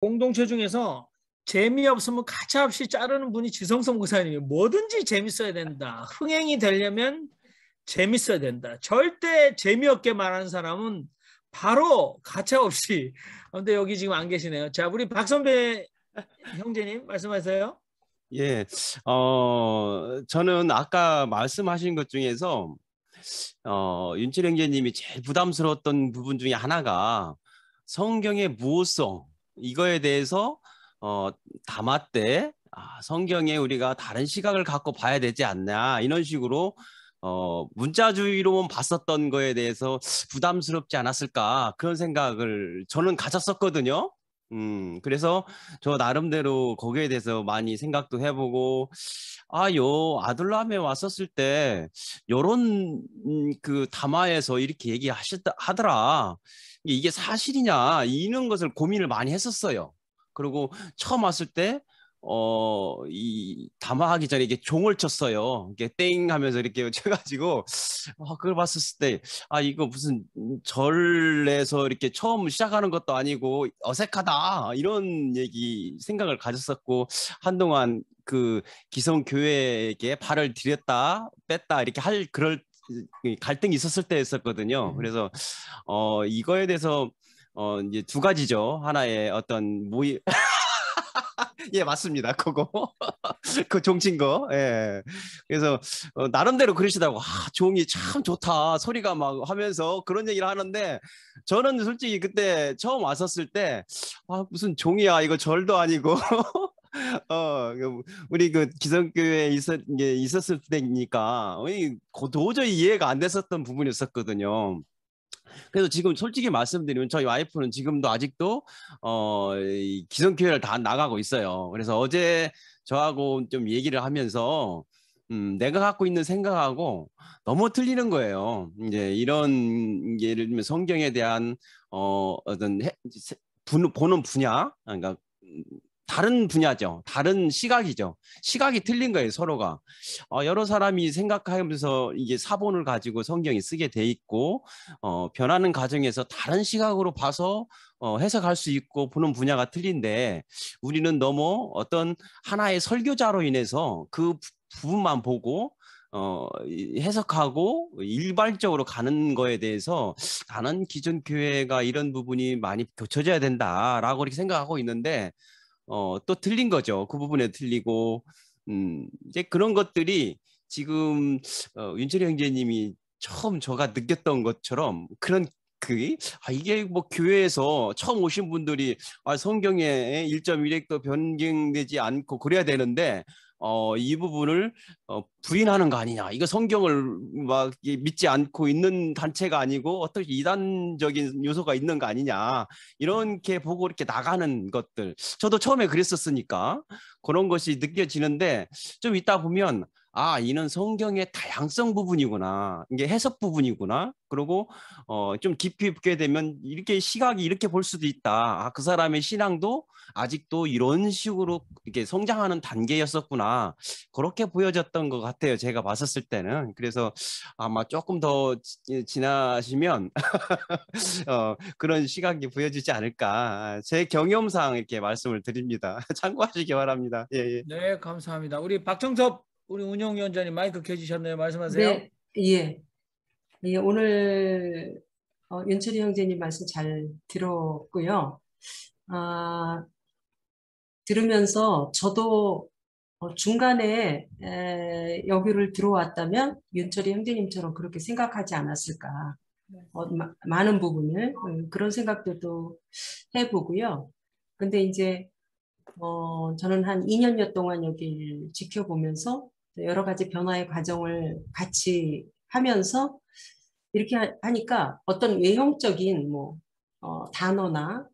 공동체 중에서 재미없으면 가차없이 자르는 분이 지성성 목사님이에요. 뭐든지 재밌어야 된다. 흥행이 되려면 재밌어야 된다. 절대 재미없게 말하는 사람은 바로 가차없이. 근데 여기 지금 안 계시네요. 자, 우리 박선배 형제님 말씀하세요. 예, 저는 아까 말씀하신 것 중에서, 윤철 형제님이 제일 부담스러웠던 부분 중에 하나가 성경의 무호성, 이거에 대해서, 어, 담았대. 성경에 우리가 다른 시각을 갖고 봐야 되지 않냐, 이런 식으로, 문자주의로만 봤었던 거에 대해서 부담스럽지 않았을까, 그런 생각을 저는 가졌었거든요. 그래서 저 나름대로 거기에 대해서 많이 생각도 해보고, 요 아둘람에 왔었을 때, 요런, 그 담화에서 이렇게 하더라. 이게 사실이냐, 이런 것을 고민을 많이 했었어요. 그리고 처음 왔을 때, 이 담화하기 전에 이게 종을 쳤어요. 이게 땡 하면서 이렇게 쳐가지고, 그걸 봤었을 때, 이거 무슨 절에서 이렇게 처음 시작하는 것도 아니고 어색하다. 이런 생각을 가졌었고, 한동안 그 기성교회에게 발을 들였다, 뺐다, 이렇게 그럴 갈등이 있었을 때였었거든요. 그래서, 이거에 대해서, 이제 두 가지죠. 하나의 어떤 예, 맞습니다. 그거. 그 종친 거. 예. 그래서 나름대로 그러시다고 종이 참 좋다. 소리가 막 하면서 그런 얘기를 하는데 저는 솔직히 그때 처음 왔었을 때 무슨 종이야. 이거 절도 아니고. 우리 그 기성교회에 있었을 때니까 도저히 이해가 안 됐었던 부분이었었거든요. 그래서 지금 솔직히 말씀드리면 저희 와이프는 지금도 아직도 이 기성교회를 다 나가고 있어요. 그래서 어제 저하고 좀 얘기를 하면서 내가 갖고 있는 생각하고 너무 틀리는 거예요. 이제 이런 예를 들면 성경에 대한 어떤 보는 분야, 그러니까 다른 분야죠. 다른 시각이죠. 시각이 틀린 거예요, 서로가. 여러 사람이 생각하면서 이게 사본을 가지고 성경이 쓰게 돼 있고, 변하는 과정에서 다른 시각으로 봐서 해석할 수 있고 보는 분야가 틀린데, 우리는 너무 어떤 하나의 설교자로 인해서 그 부분만 보고, 해석하고 일괄적으로 가는 거에 대해서 나는 기존 교회가 이런 부분이 많이 고쳐져야 된다라고 이렇게 생각하고 있는데, 또 틀린 거죠. 그 부분에 틀리고, 이제 그런 것들이 지금, 윤철이 형제님이 처음 저가 느꼈던 것처럼 그런 이게 뭐 교회에서 처음 오신 분들이 성경에 1.1획도 변경되지 않고 그래야 되는데, 이 부분을 부인하는 거 아니냐. 이거 성경을 막 믿지 않고 있는 단체가 아니고 어떻게 이단적인 요소가 있는 거 아니냐. 이렇게 보고 이렇게 나가는 것들. 저도 처음에 그랬었으니까 그런 것이 느껴지는데 좀 있다 보면 이는 성경의 다양성 부분이구나. 이게 해석 부분이구나. 그리고 좀 깊이 보게 되면 이렇게 시각이 이렇게 볼 수도 있다. 그 사람의 신앙도 아직도 이런 식으로 이렇게 성장하는 단계였었구나. 그렇게 보여졌던 것 같아요. 제가 봤었을 때는. 그래서 아마 조금 더 지나시면 그런 시각이 보여지지 않을까. 제 경험상 이렇게 말씀을 드립니다. 참고하시기 바랍니다. 예, 예. 네, 감사합니다. 우리 박정섭 우리 운영위원장님 마이크 켜주셨네요. 말씀하세요. 네, 예. 예, 오늘 윤철이 형제님 말씀 잘 들었고요. 들으면서 저도 중간에 여기를 들어왔다면 윤철이 형제님처럼 그렇게 생각하지 않았을까. 많은 부분을 그런 생각들도 해보고요. 근데 이제 저는 한 2년여 동안 여기를 지켜보면서 여러 가지 변화의 과정을 같이 하면서 이렇게 하니까 어떤 외형적인 단어나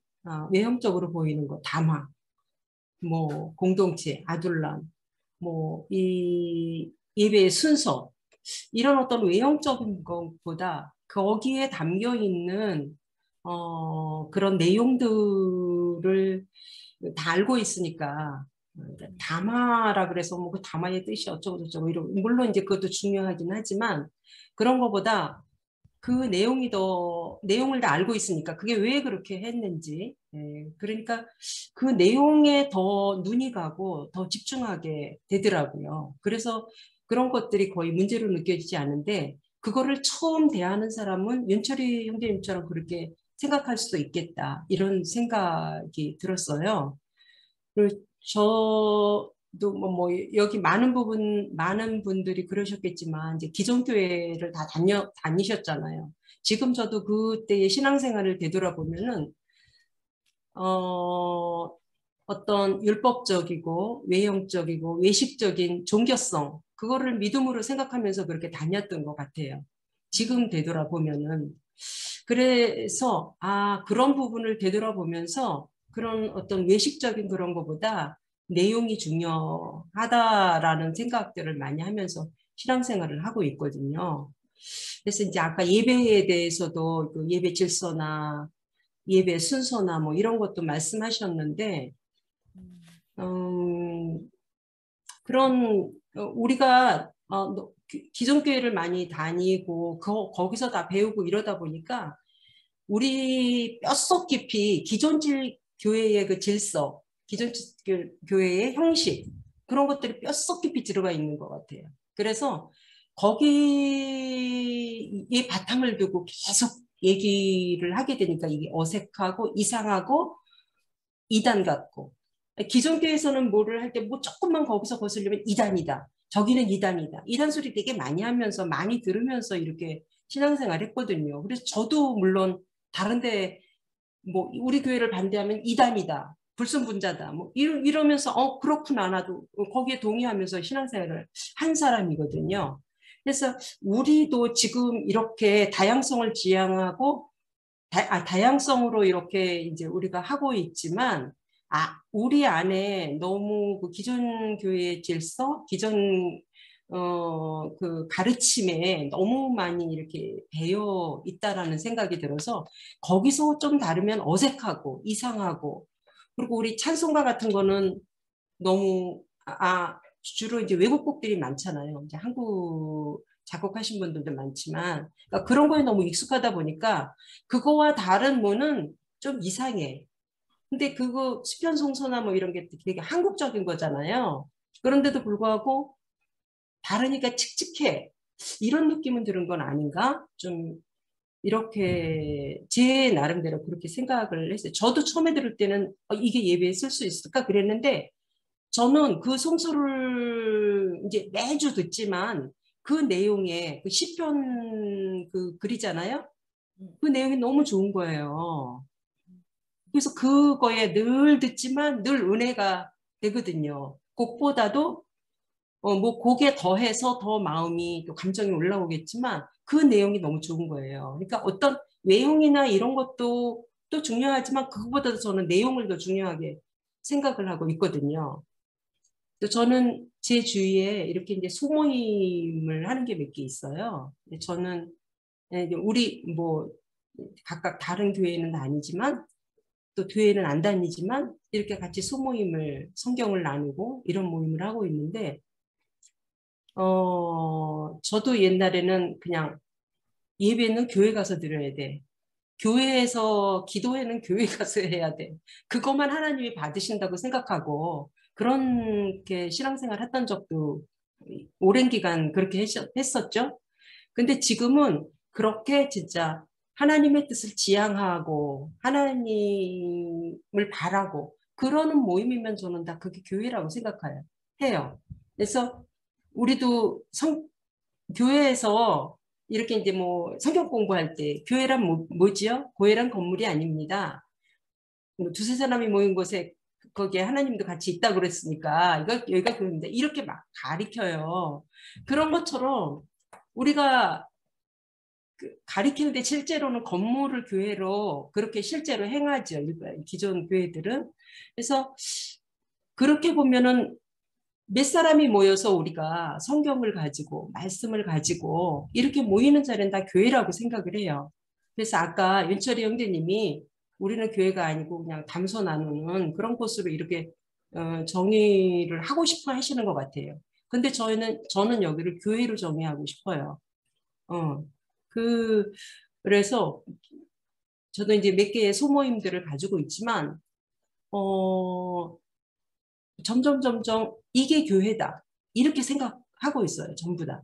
외형적으로 보이는 거, 담화, 공동체, 아둘람, 이 예배의 순서, 이런 어떤 외형적인 것보다 거기에 담겨 있는 그런 내용들을 다 알고 있으니까 담화라 그래서 그 담화의 뜻이 어쩌고 저쩌고 이런, 물론 이제 그것도 중요하긴 하지만 그런 것보다 그 내용을 다 알고 있으니까 그게 왜 그렇게 했는지. 그러니까 그 내용에 더 눈이 가고 더 집중하게 되더라고요. 그래서 그런 것들이 거의 문제로 느껴지지 않는데 그거를 처음 대하는 사람은 윤철이 형제님처럼 그렇게 생각할 수도 있겠다. 이런 생각이 들었어요. 그리고 저도 여기 많은 분들이 그러셨겠지만 이제 기존교회를 다 다니셨잖아요. 지금 저도 그때의 신앙생활을 되돌아보면은 어떤 율법적이고 외형적이고 외식적인 종교성 그거를 믿음으로 생각하면서 그렇게 다녔던 것 같아요. 지금 되돌아보면은 그래서 그런 부분을 되돌아보면서 그런 어떤 외식적인 그런 것보다 내용이 중요하다라는 생각들을 많이 하면서 신앙생활을 하고 있거든요. 그래서 이제 아까 예배에 대해서도 그 예배 질서나 예배 순서나 뭐 이런 것도 말씀하셨는데 그런 우리가 기존 교회를 많이 다니고 거기서 다 배우고 이러다 보니까 우리 뼛속 깊이 기존 교회의 그 질서, 기존 교회의 형식 그런 것들이 뼛속 깊이 들어가 있는 것 같아요. 그래서 거기에 바탕을 두고 계속 얘기를 하게 되니까 이게 어색하고 이상하고 이단 같고 기존 교회에서는 뭐를 할 때 뭐 조금만 거기서 거슬리면 이단이다. 저기는 이단이다. 이단 소리 되게 많이 하면서 많이 들으면서 이렇게 신앙생활 했거든요. 그래서 저도 물론 다른데 뭐 우리 교회를 반대하면 이단이다. 불순분자다. 뭐 이러면서 그렇구나 나도 거기에 동의하면서 신앙생활을 한 사람이거든요. 그래서 우리도 지금 이렇게 다양성을 지향하고 다양성으로 이렇게 이제 우리가 하고 있지만 우리 안에 너무 그 기존 교회의 질서, 기존 그 가르침에 너무 많이 이렇게 배어 있다라는 생각이 들어서 거기서 좀 다르면 어색하고 이상하고 그리고 우리 찬송가 같은 거는 너무 주로 이제 외국곡들이 많잖아요. 이제 한국 작곡하신 분들도 많지만 그러니까 그런 거에 너무 익숙하다 보니까 그거와 다른 뭐는 좀 이상해. 근데 그거 시편송서나 뭐 이런 게 되게 한국적인 거잖아요. 그런데도 불구하고 다르니까 칙칙해. 이런 느낌은 들은 건 아닌가? 좀 이렇게 제 나름대로 그렇게 생각을 했어요. 저도 처음에 들을 때는 이게 예배에 쓸 수 있을까 그랬는데 저는 그 송수를 이제 매주 듣지만 그 내용에 그 시편 그 글이잖아요. 그 내용이 너무 좋은 거예요. 그래서 그거에 늘 듣지만 늘 은혜가 되거든요. 곡보다도 뭐 곡에 더해서 더 마음이 또 감정이 올라오겠지만 그 내용이 너무 좋은 거예요. 그러니까 어떤 외형이나 이런 것도 또 중요하지만 그것보다도 저는 내용을 더 중요하게 생각을 하고 있거든요. 저는 제 주위에 이렇게 이제 소모임을 하는 게 몇 개 있어요. 저는 우리 뭐 각각 다른 교회는 아니지만 또 교회는 안 다니지만 이렇게 같이 소모임을 성경을 나누고 이런 모임을 하고 있는데 저도 옛날에는 그냥 예배는 교회 가서 드려야 돼. 교회에서 기도회는 교회 가서 해야 돼. 그것만 하나님이 받으신다고 생각하고 그렇게 신앙생활 했던 적도 오랜 기간 그렇게 했었죠. 근데 지금은 그렇게 진짜 하나님의 뜻을 지향하고 하나님을 바라고 그러는 모임이면 저는 다 그게 교회라고 생각해요. 그래서 우리도 교회에서 이렇게 이제 뭐 성경 공부할 때 교회란 뭐지요? 교회란 건물이 아닙니다. 두세 사람이 모인 곳에 거기에 하나님도 같이 있다고 그랬으니까 여기가 그런데 이렇게 막 가리켜요. 그런 것처럼 우리가 가리키는데 실제로는 건물을 교회로 그렇게 실제로 행하죠. 기존 교회들은. 그래서 그렇게 보면은 몇 사람이 모여서 우리가 성경을 가지고 말씀을 가지고 이렇게 모이는 자리는 다 교회라고 생각을 해요. 그래서 아까 윤철이 형제님이 우리는 교회가 아니고 그냥 담소 나누는 그런 곳으로 이렇게 정의를 하고 싶어 하시는 것 같아요. 근데 저는 여기를 교회로 정의하고 싶어요. 그래서 저도 이제 몇 개의 소모임들을 가지고 있지만 점점 이게 교회다 이렇게 생각하고 있어요. 전부 다.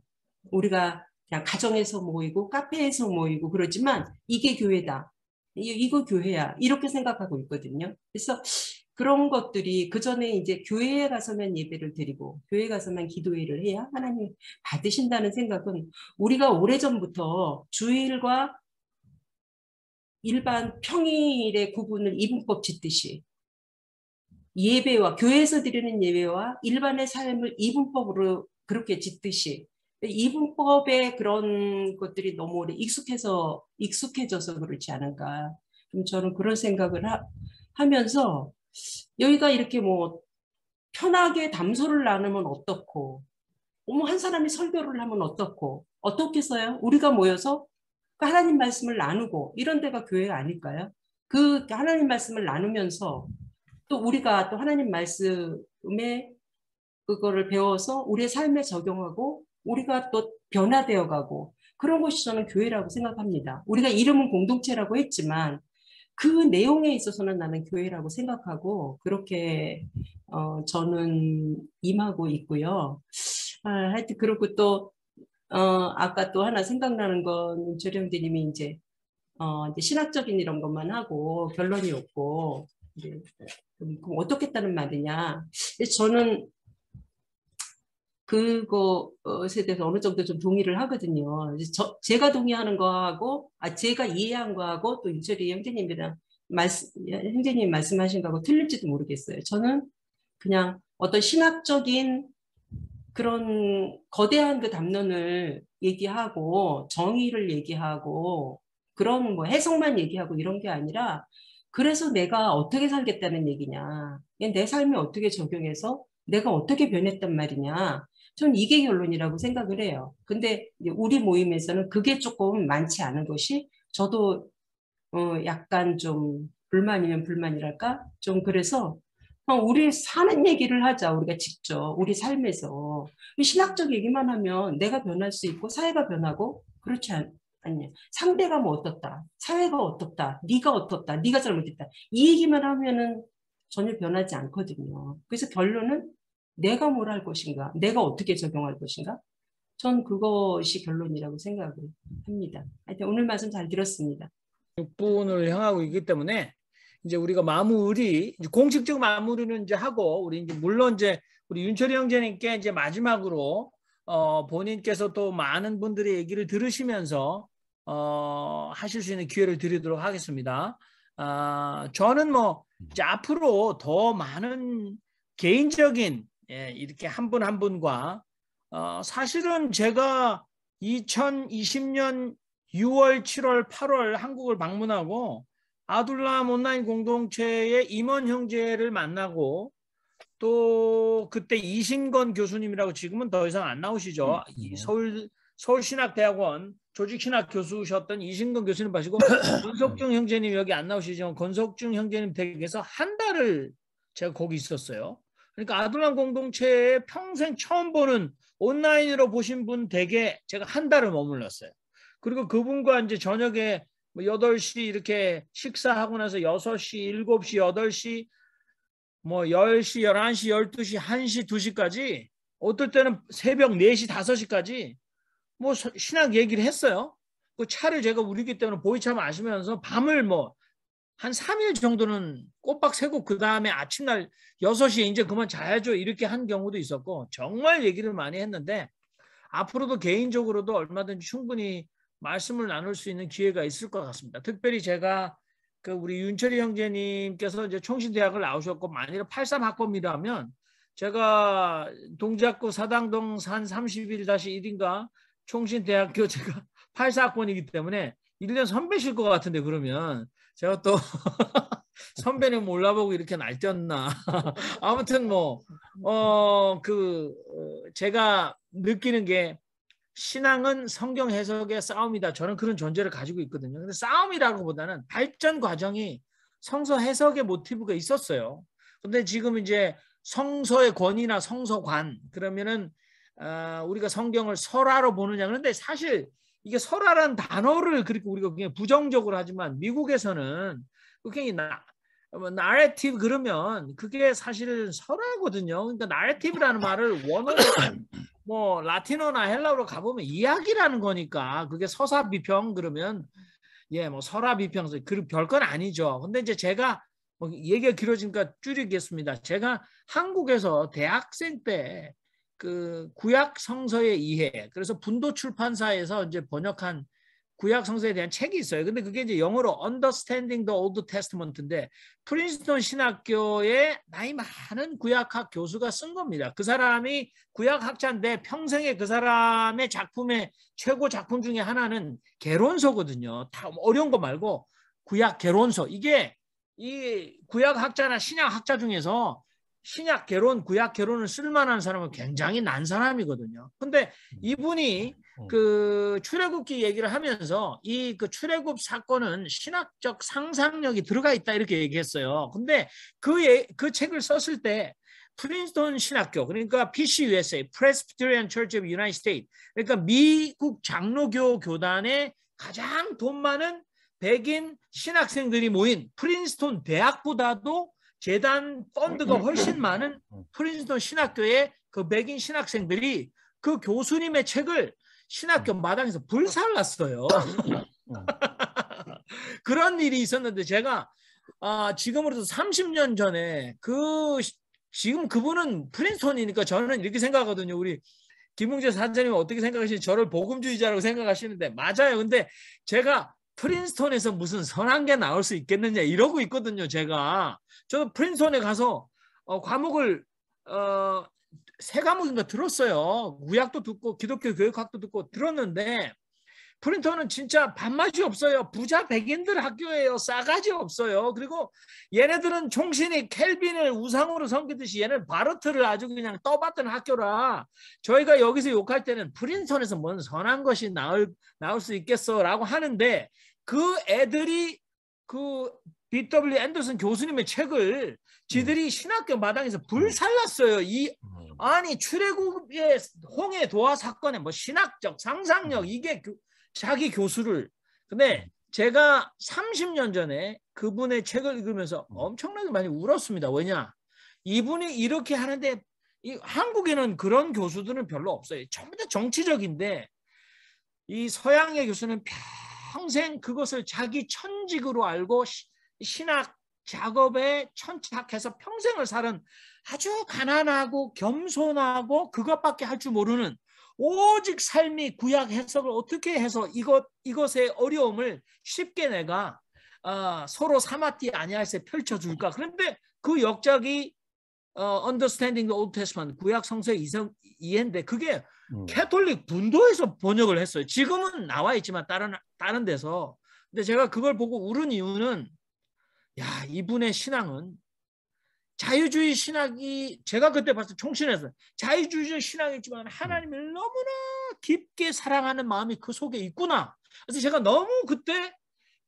우리가 그냥 가정에서 모이고 카페에서 모이고 그러지만 이게 교회다. 이거 교회야. 이렇게 생각하고 있거든요. 그래서 그런 것들이 그 전에 이제 교회에 가서만 예배를 드리고 교회에 가서만 기도회를 해야 하나님 받으신다는 생각은 우리가 오래전부터 주일과 일반 평일의 구분을 이분법 짓듯이 예배와 교회에서 드리는 예배와 일반의 삶을 이분법으로 그렇게 짓듯이 이분법의 그런 것들이 너무 오래 익숙해져서 그렇지 않을까. 좀 저는 그런 생각을 하면서 여기가 이렇게 뭐 편하게 담소를 나누면 어떻고 한 사람이 설교를 하면 어떻고 어떻겠어요? 우리가 모여서 그 하나님 말씀을 나누고 이런 데가 교회가 아닐까요? 그 하나님 말씀을 나누면서 또 우리가 또 하나님 말씀에 그거를 배워서 우리의 삶에 적용하고 우리가 또 변화되어 가고 그런 것이 저는 교회라고 생각합니다. 우리가 이름은 공동체라고 했지만 그 내용에 있어서는 나는 교회라고 생각하고 그렇게 저는 임하고 있고요. 하여튼 그렇고 또 아까 또 하나 생각나는 건 조령대님이 이제 신학적인 이런 것만 하고 결론이 없고 이제 그럼 어떻겠다는 말이냐. 저는 그것에 대해서 어느 정도 좀 동의를 하거든요. 제가 동의하는 거하고, 제가 이해한 거하고, 또 윤철이 형제님이랑 형제님 말씀하신 거하고 틀릴지도 모르겠어요. 저는 그냥 어떤 신학적인 그런 거대한 그 담론을 얘기하고, 정의를 얘기하고, 그런 뭐 해석만 얘기하고 이런 게 아니라, 그래서 내가 어떻게 살겠다는 얘기냐. 내 삶에 어떻게 적용해서 내가 어떻게 변했단 말이냐. 전 이게 결론이라고 생각을 해요. 근데 우리 모임에서는 그게 조금 많지 않은 것이 저도 약간 좀 불만이면 불만이랄까? 좀 그래서 우리 사는 얘기를 하자. 우리가 직접 우리 삶에서 신학적 얘기만 하면 내가 변할 수 있고 사회가 변하고 그렇지 않냐. 상대가 뭐 어떻다. 사회가 어떻다. 네가 어떻다. 네가 잘못했다. 이 얘기만 하면은 전혀 변하지 않거든요. 그래서 결론은 내가 뭘 할 것인가? 내가 어떻게 적용할 것인가? 전 그것이 결론이라고 생각을 합니다. 하여튼 오늘 말씀 잘 들었습니다. 6분을 향하고 있기 때문에 이제 우리가 마무리, 이제 공식적 마무리는 이제 하고 우리 이제 물론 이제 우리 윤철이 형제님께 이제 마지막으로 본인께서 또 많은 분들의 얘기를 들으시면서 하실 수 있는 기회를 드리도록 하겠습니다. 저는 뭐 이제 앞으로 더 많은 개인적인 이렇게 한 분 한 분과 사실은 제가 2020년 6월, 7월, 8월 한국을 방문하고 아둘람 온라인 공동체의 임원 형제를 만나고 또 그때 이신건 교수님이라고 지금은 더 이상 안 나오시죠. 서울신학대학원 조직신학 교수셨던 이신건 교수님 마시고 권석중 형제님 여기 안 나오시죠. 권석중 형제님 댁에서 한 달을 제가 거기 있었어요. 그러니까 아둘람 공동체에 평생 처음 보는 온라인으로 보신 분 댁에 제가 한 달을 머물렀어요. 그리고 그분과 이제 저녁에 8시 이렇게 식사하고 나서 6시, 7시, 8시, 10시, 11시, 12시, 1시, 2시까지 어떨 때는 새벽 4시, 5시까지 신학 얘기를 했어요. 그 차를 제가 우리기 때문에 보이차 마시면서 밤을 한 3일 정도는 꼬박 새고 그 다음에 아침날 6시에 이제 그만 자야죠. 이렇게 한 경우도 있었고 정말 얘기를 많이 했는데 앞으로도 개인적으로도 얼마든지 충분히 말씀을 나눌 수 있는 기회가 있을 것 같습니다. 특별히 제가 우리 윤철이 형제님께서 이제 총신대학을 나오셨고 만일 83학번이라면 제가 동작구 사당동 산 31-1인가 총신대학교 제가 84학번이기 때문에 1년 선배실 것 같은데 그러면 제가 또 선배는 몰라보고 이렇게 날뛰었나. 아무튼 제가 느끼는 게 신앙은 성경 해석의 싸움이다. 저는 그런 존재를 가지고 있거든요. 근데 싸움이라고보다는 발전 과정이 성서 해석의 모티브가 있었어요. 근데 지금 이제 성서의 권위나 성서관 그러면은 우리가 성경을 설화로 보느냐. 그런데 사실 이게 설화라는 단어를 그렇게 우리가 그냥 부정적으로 하지만 미국에서는 그게 나레티브 그러면 그게 사실은 설화거든요. 그러니까 나레티브라는 말을 원어로 뭐 라틴어나 헬라어로 가보면 이야기라는 거니까 그게 서사 비평 그러면 예, 뭐 설화 비평서 그 별건 아니죠. 근데 이제 제가 뭐 얘기가 길어지니까 줄이겠습니다. 제가 한국에서 대학생 때 그 구약 성서의 이해, 그래서 분도 출판사에서 이제 번역한 구약 성서에 대한 책이 있어요. 근데 그게 이제 영어로 Understanding the Old Testament인데 프린스턴 신학교의 나이 많은 구약학 교수가 쓴 겁니다. 그 사람이 구약학자인데 평생에 그 사람의 작품의 최고 작품 중에 하나는 개론서거든요. 다 어려운 거 말고 구약 개론서. 이게 이 구약학자나 신약학자 중에서 신약 개론, 구약 개론을 쓸만한 사람은 굉장히 난 사람이거든요. 근데 이분이 그 출애굽기 얘기를 하면서 이 그 출애굽 사건은 신학적 상상력이 들어가 있다 이렇게 얘기했어요. 근데 그 책을 썼을 때 프린스턴 신학교, 그러니까 PCUSA, Presbyterian Church of United States, 그러니까 미국 장로교 교단의 가장 돈 많은 백인 신학생들이 모인 프린스턴 대학보다도 재단 펀드가 훨씬 많은 프린스턴 신학교의 그 백인 신학생들이 그 교수님의 책을 신학교 마당에서 불살랐어요. 그런 일이 있었는데 제가 지금으로서 30년 전에 지금 그분은 프린스턴이니까 저는 이렇게 생각하거든요. 우리 김웅재 사장님은 어떻게 생각하시는지 저를 복음주의자라고 생각하시는데 맞아요. 근데 제가 프린스턴에서 무슨 선한 게 나올 수 있겠느냐 이러고 있거든요. 저도 프린스턴에 가서 과목을 3과목인가 들었어요. 구약도 듣고 기독교 교육학도 듣고 들었는데 프린스턴은 진짜 밥맛이 없어요. 부자 백인들 학교예요. 싸가지 없어요. 그리고 얘네들은 총신이 켈빈을 우상으로 섬기듯이 얘는 바르트를 아주 그냥 떠받던 학교라 저희가 여기서 욕할 때는 프린스턴에서 뭔 선한 것이 나올 수 있겠어 라고 하는데 그 애들이 그 B.W. 앤더슨 교수님의 책을 지들이 신학교 마당에서 불살랐어요. 아니 출애굽의 홍해 도화 사건에 뭐 신학적 상상력 이게 자기 교수를. 근데 제가 30년 전에 그분의 책을 읽으면서 엄청나게 많이 울었습니다. 왜냐? 이분이 이렇게 하는데 한국에는 그런 교수들은 별로 없어요. 전부 다 정치적인데 이 서양의 교수는 평생 그것을 자기 천직으로 알고 신학 작업에 천착해서 평생을 살은 아주 가난하고 겸손하고 그것밖에 할 줄 모르는 오직 삶이 구약 해석을 어떻게 해서 이것의 어려움을 쉽게 내가 서로 사마띠 아니할세 펼쳐줄까. 그런데 그 역작이 Understanding the Old Testament 구약 성서의 이해인데 그게 캐톨릭 분도에서 번역을 했어요. 지금은 나와 있지만 다른 데서. 근데 제가 그걸 보고 울은 이유는 야 이분의 신앙은 자유주의 신학이 제가 그때 봤을 때 총신에서 자유주의 신앙이지만 하나님을 너무나 깊게 사랑하는 마음이 그 속에 있구나. 그래서 제가 너무 그때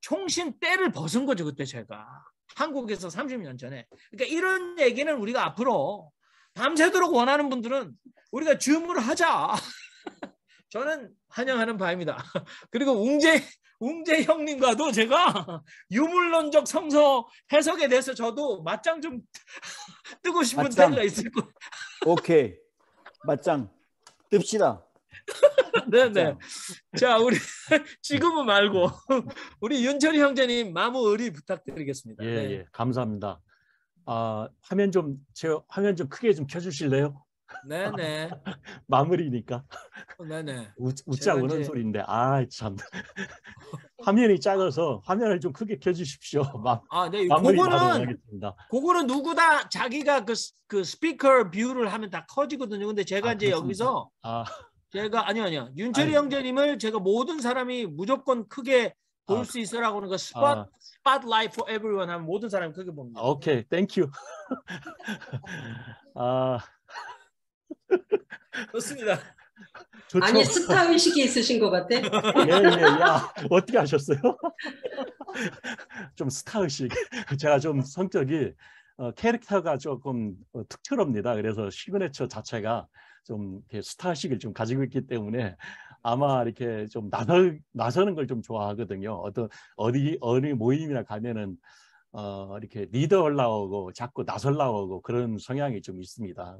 총신 때를 벗은 거죠. 그때 제가 한국에서 30년 전에. 그러니까 이런 얘기는 우리가 앞으로 밤새도록 원하는 분들은 우리가 줌으로 하자. 저는 환영하는 바입니다. 그리고 웅재 형님과도 제가 유물론적 성서 해석에 대해서 저도 맞짱 좀 뜨고 싶은 때가 있을 거예요. 오케이. 맞짱 뜹시다. 네네. 자, 우리 지금은 말고 우리 윤철이 형제님 마무 의리 부탁드리겠습니다. 예, 네. 예, 감사합니다. 제 화면 좀 크게 좀 켜주실래요? 네네. 마무리니까. 네네. 웃자 우는 소리인데 참 화면이 작아서 화면을 좀 크게 켜주십시오. 네. 마무리 하겠습니다. 그거는 누구 다 자기가 그 스피커 뷰를 하면 다 커지거든요. 근데 제가 이제 그렇습니까? 여기서 제가 아니요. 윤철이 형제님을 제가 모든 사람이 무조건 크게 볼 수 있으라고 하는 거 spotlight for everyone 하면 모든 사람이 크게 봅니다. 오케이, 땡큐. 좋습니다. 좋죠? 아니 스타 의식이 있으신 것 같아. 예, 야, 어떻게 하셨어요? 좀 스타 의식. 제가 좀 성격이 캐릭터가 조금 특출합니다. 그래서 시그네처 자체가 좀 스타 의식을 좀 가지고 있기 때문에 아마 이렇게 좀 나서는 걸 좀 좋아하거든요. 어느 모임이나 가면은 이렇게 리더 하려고 자꾸 나서려고 그런 성향이 좀 있습니다.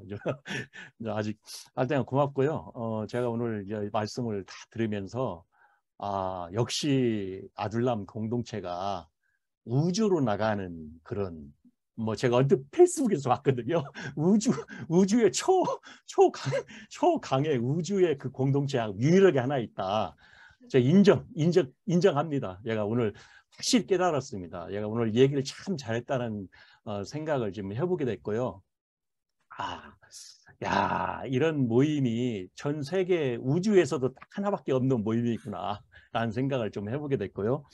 아직 알때가 고맙고요. 제가 오늘 이제 말씀을 다 들으면서 역시 아둘람 공동체가 우주로 나가는 그런 뭐 제가 언뜻 페이스북에서 봤거든요. 우주의 초강의 우주의 그 공동체가 유일하게 하나 있다. 제가 인정합니다. 제가 오늘 확실히 깨달았습니다. 제가 오늘 얘기를 참 잘했다는 생각을 지금 해보게 됐고요. 이런 모임이 전 세계 우주에서도 딱 하나밖에 없는 모임이구나 라는 생각을 좀 해보게 됐고요.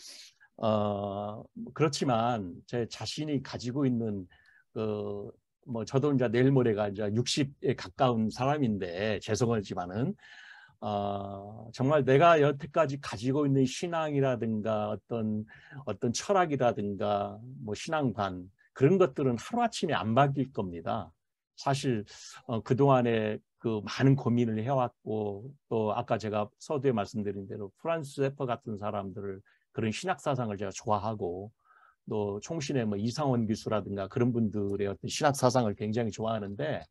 그렇지만 제 자신이 가지고 있는 뭐 저도 이제 내일 모레가 이제 60에 가까운 사람인데 죄송하지만은 정말 내가 여태까지 가지고 있는 신앙이라든가 어떤 철학이라든가 뭐 신앙관 그런 것들은 하루아침에 안 바뀔 겁니다. 사실 그동안에 그 많은 고민을 해왔고 또 아까 제가 서두에 말씀드린 대로 프란스 세퍼 같은 사람들을 그런 신학 사상을 제가 좋아하고 또 총신의 뭐 이상원 교수라든가 그런 분들의 어떤 신학 사상을 굉장히 좋아하는데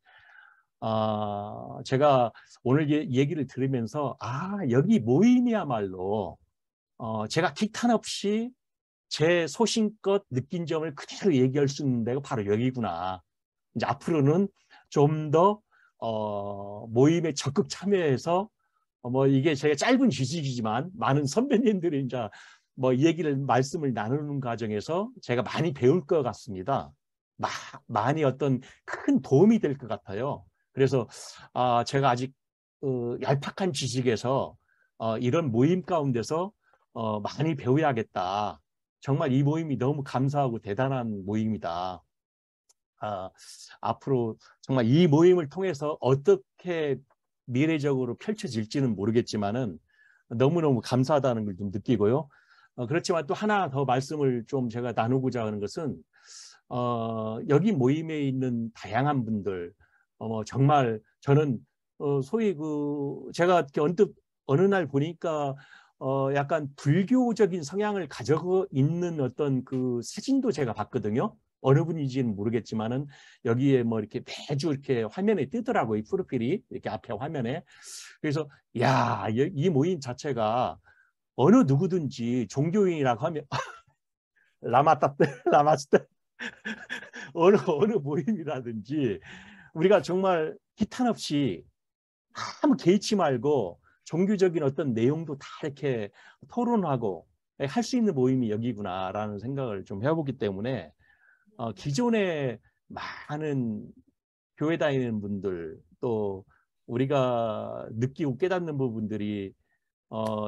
제가 오늘 얘기를 들으면서 여기 모임이야말로 제가 기탄 없이 제 소신껏 느낀 점을 그대로 얘기할 수 있는 데가 바로 여기구나. 이제 앞으로는 좀 더 모임에 적극 참여해서 뭐 이게 제가 짧은 지식이지만 많은 선배님들이 이제 뭐 말씀을 나누는 과정에서 제가 많이 배울 것 같습니다. 많이 어떤 큰 도움이 될 것 같아요. 그래서 제가 아직 얄팍한 지식에서 이런 모임 가운데서 많이 배워야겠다. 정말 이 모임이 너무 감사하고 대단한 모임이다. 앞으로 정말 이 모임을 통해서 어떻게 미래적으로 펼쳐질지는 모르겠지만은 너무너무 감사하다는 걸 좀 느끼고요. 그렇지만 또 하나 더 말씀을 좀 제가 나누고자 하는 것은 여기 모임에 있는 다양한 분들 정말 저는 소위 제가 언뜻 어느 날 보니까 약간 불교적인 성향을 가지고 있는 어떤 그 사진도 제가 봤거든요. 어느 분인지는 모르겠지만은 여기에 뭐 이렇게 매주 이렇게 화면에 뜨더라고요. 이 프로필이 이렇게 앞에 화면에. 그래서 이 모임 자체가 어느 누구든지 종교인이라고 하면 라마스터 어느 모임이라든지 우리가 정말 기탄 없이 아무 개의치 말고 종교적인 어떤 내용도 다 이렇게 토론하고 할 수 있는 모임이 여기구나라는 생각을 좀 해보기 때문에 기존에 많은 교회 다니는 분들 또 우리가 느끼고 깨닫는 부분들이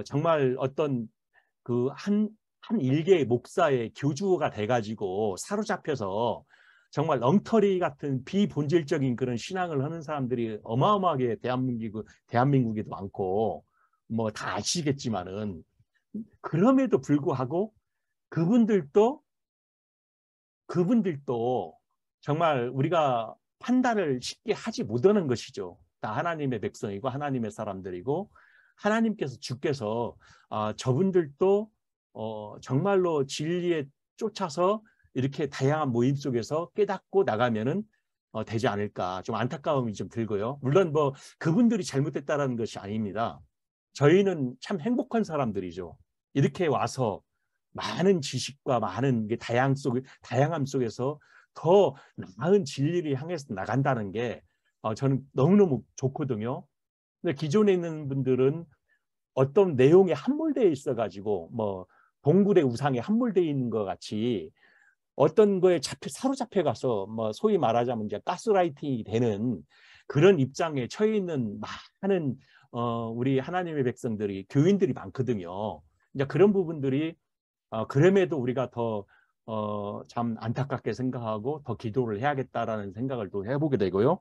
정말 어떤 그 한 일개의 목사의 교주가 돼가지고 사로잡혀서 정말 엉터리 같은 비본질적인 그런 신앙을 하는 사람들이 어마어마하게 대한민국에도 많고 뭐 다 아시겠지만은 그럼에도 불구하고 그분들도 정말 우리가 판단을 쉽게 하지 못하는 것이죠. 다 하나님의 백성이고 하나님의 사람들이고 하나님께서 주께서 저분들도 정말로 진리에 쫓아서 이렇게 다양한 모임 속에서 깨닫고 나가면은 되지 않을까 좀 안타까움이 좀 들고요. 물론 뭐 그분들이 잘못됐다라는 것이 아닙니다. 저희는 참 행복한 사람들이죠. 이렇게 와서 많은 지식과 많은 다양함 속에서 더 나은 진리를 향해서 나간다는 게 저는 너무너무 좋거든요. 근데 기존에 있는 분들은 어떤 내용에 함몰되어 있어가지고 뭐 동굴의 우상에 함몰되어 있는 것 같이 어떤 거에 사로잡혀 가서 뭐 소위 말하자면 이제 가스라이팅이 되는 그런 입장에 처해 있는 많은 우리 하나님의 백성들이 교인들이 많거든요. 이제 그런 부분들이 그럼에도 우리가 더 참 안타깝게 생각하고 더 기도를 해야겠다라는 생각을 또 해보게 되고요.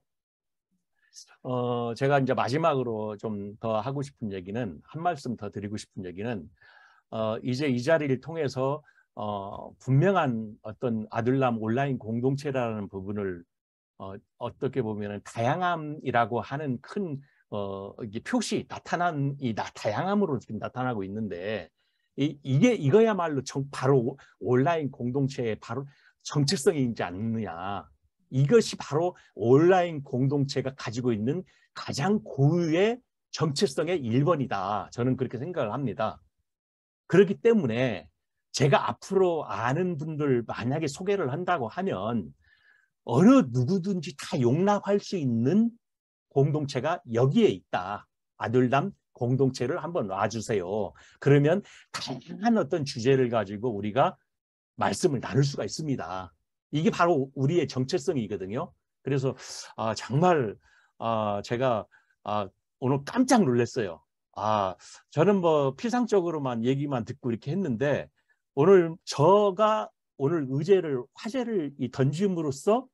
제가 이제 마지막으로 좀 더 하고 싶은 얘기는 한 말씀 더 드리고 싶은 얘기는 이제 이 자리를 통해서 분명한 어떤 아둘람 온라인 공동체라는 부분을 어떻게 보면 다양함이라고 하는 큰 이게 표시 나타난 다양함으로 지금 나타나고 있는데 이거야말로 바로 온라인 공동체의 바로 정체성이지 않느냐. 이것이 바로 온라인 공동체가 가지고 있는 가장 고유의 정체성의 1번이다. 저는 그렇게 생각을 합니다. 그렇기 때문에 제가 앞으로 아는 분들 만약에 소개를 한다고 하면 어느 누구든지 다 용납할 수 있는 공동체가 여기에 있다. 아들담 공동체를 한번 놔주세요. 그러면 다양한 어떤 주제를 가지고 우리가 말씀을 나눌 수가 있습니다. 이게 바로 우리의 정체성이거든요. 그래서 정말 제가 오늘 깜짝 놀랐어요. 저는 뭐 피상적으로만 얘기만 듣고 이렇게 했는데 오늘 오늘 화제를 던짐으로써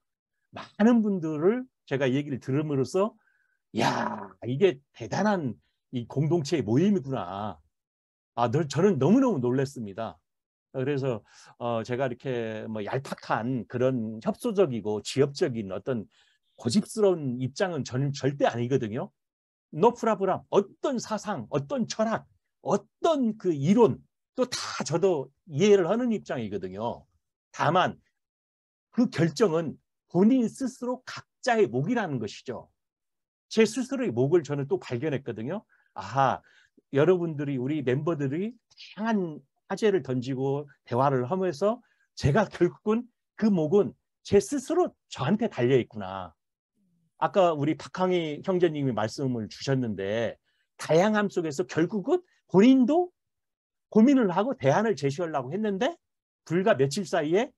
많은 분들을 제가 얘기를 들음으로써 야, 이게 대단한 이 공동체의 모임이구나. 저는 너무너무 놀랐습니다. 그래서 제가 이렇게 뭐 얄팍한 그런 협소적이고 지엽적인 어떤 고집스러운 입장은 저는 절대 아니거든요. 노프라브람 어떤 사상, 어떤 철학, 어떤 그 이론 또 다 저도 이해를 하는 입장이거든요. 다만 그 결정은 본인 스스로 각자의 몫이라는 것이죠. 제 스스로의 몫을 저는 또 발견했거든요. 여러분들이 우리 멤버들이 다양한 화제를 던지고 대화를 하면서 제가 결국은 그 몫은 제 스스로 저한테 달려 있구나. 아까 우리 박항희 형제님이 말씀을 주셨는데 다양함 속에서 결국은 본인도 고민을 하고 대안을 제시하려고 했는데 불과 며칠 사이에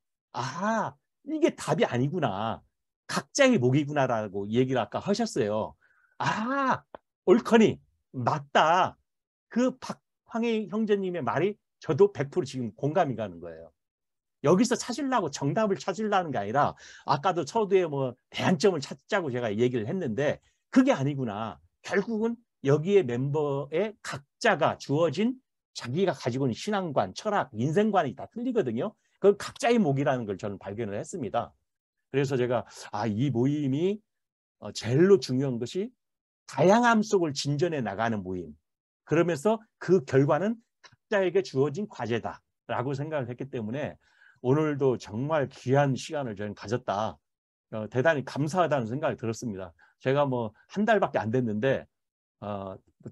이게 답이 아니구나. 각자의 몫이구나라고 얘기를 아까 하셨어요. 옳거니 맞다. 그 박항희 형제님의 말이 저도 100% 지금 공감이 가는 거예요. 여기서 정답을 찾으려는 게 아니라 아까도 서두에 뭐 대안점을 찾자고 제가 얘기를 했는데 그게 아니구나. 결국은 여기에 멤버의 각자가 주어진 자기가 가지고 있는 신앙관, 철학, 인생관이 다 틀리거든요. 그건 각자의 몫이라는 걸 저는 발견을 했습니다. 그래서 제가 이 모임이 제일로 중요한 것이 다양함 속을 진전해 나가는 모임. 그러면서 그 결과는 각자에게 주어진 과제다라고 생각을 했기 때문에 오늘도 정말 귀한 시간을 저는 가졌다. 대단히 감사하다는 생각이 들었습니다. 제가 뭐 한 달밖에 안 됐는데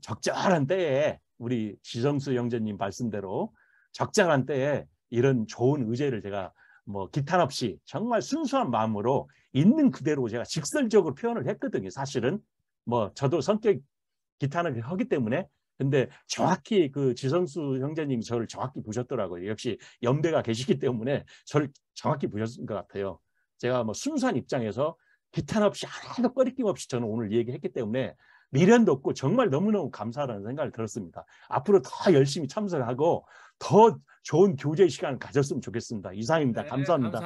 적절한 때에 우리 지성수 형제님 말씀대로 적절한 때에 이런 좋은 의제를 제가 뭐 기탄 없이 정말 순수한 마음으로 있는 그대로 제가 직설적으로 표현을 했거든요. 사실은 뭐 저도 성격 기탄을 하기 때문에 근데 정확히 그 지성수 형제님이 저를 정확히 보셨더라고요. 역시 연배가 계시기 때문에 저를 정확히 보셨을 것 같아요. 제가 뭐 순수한 입장에서 기탄 없이 하나도 꺼리낌 없이 저는 오늘 얘기했기 때문에 미련도 없고 정말 너무너무 감사하다는 생각을 들었습니다. 앞으로 더 열심히 참석하고 더 좋은 교제 시간을 가졌으면 좋겠습니다. 이상입니다. 감사합니다.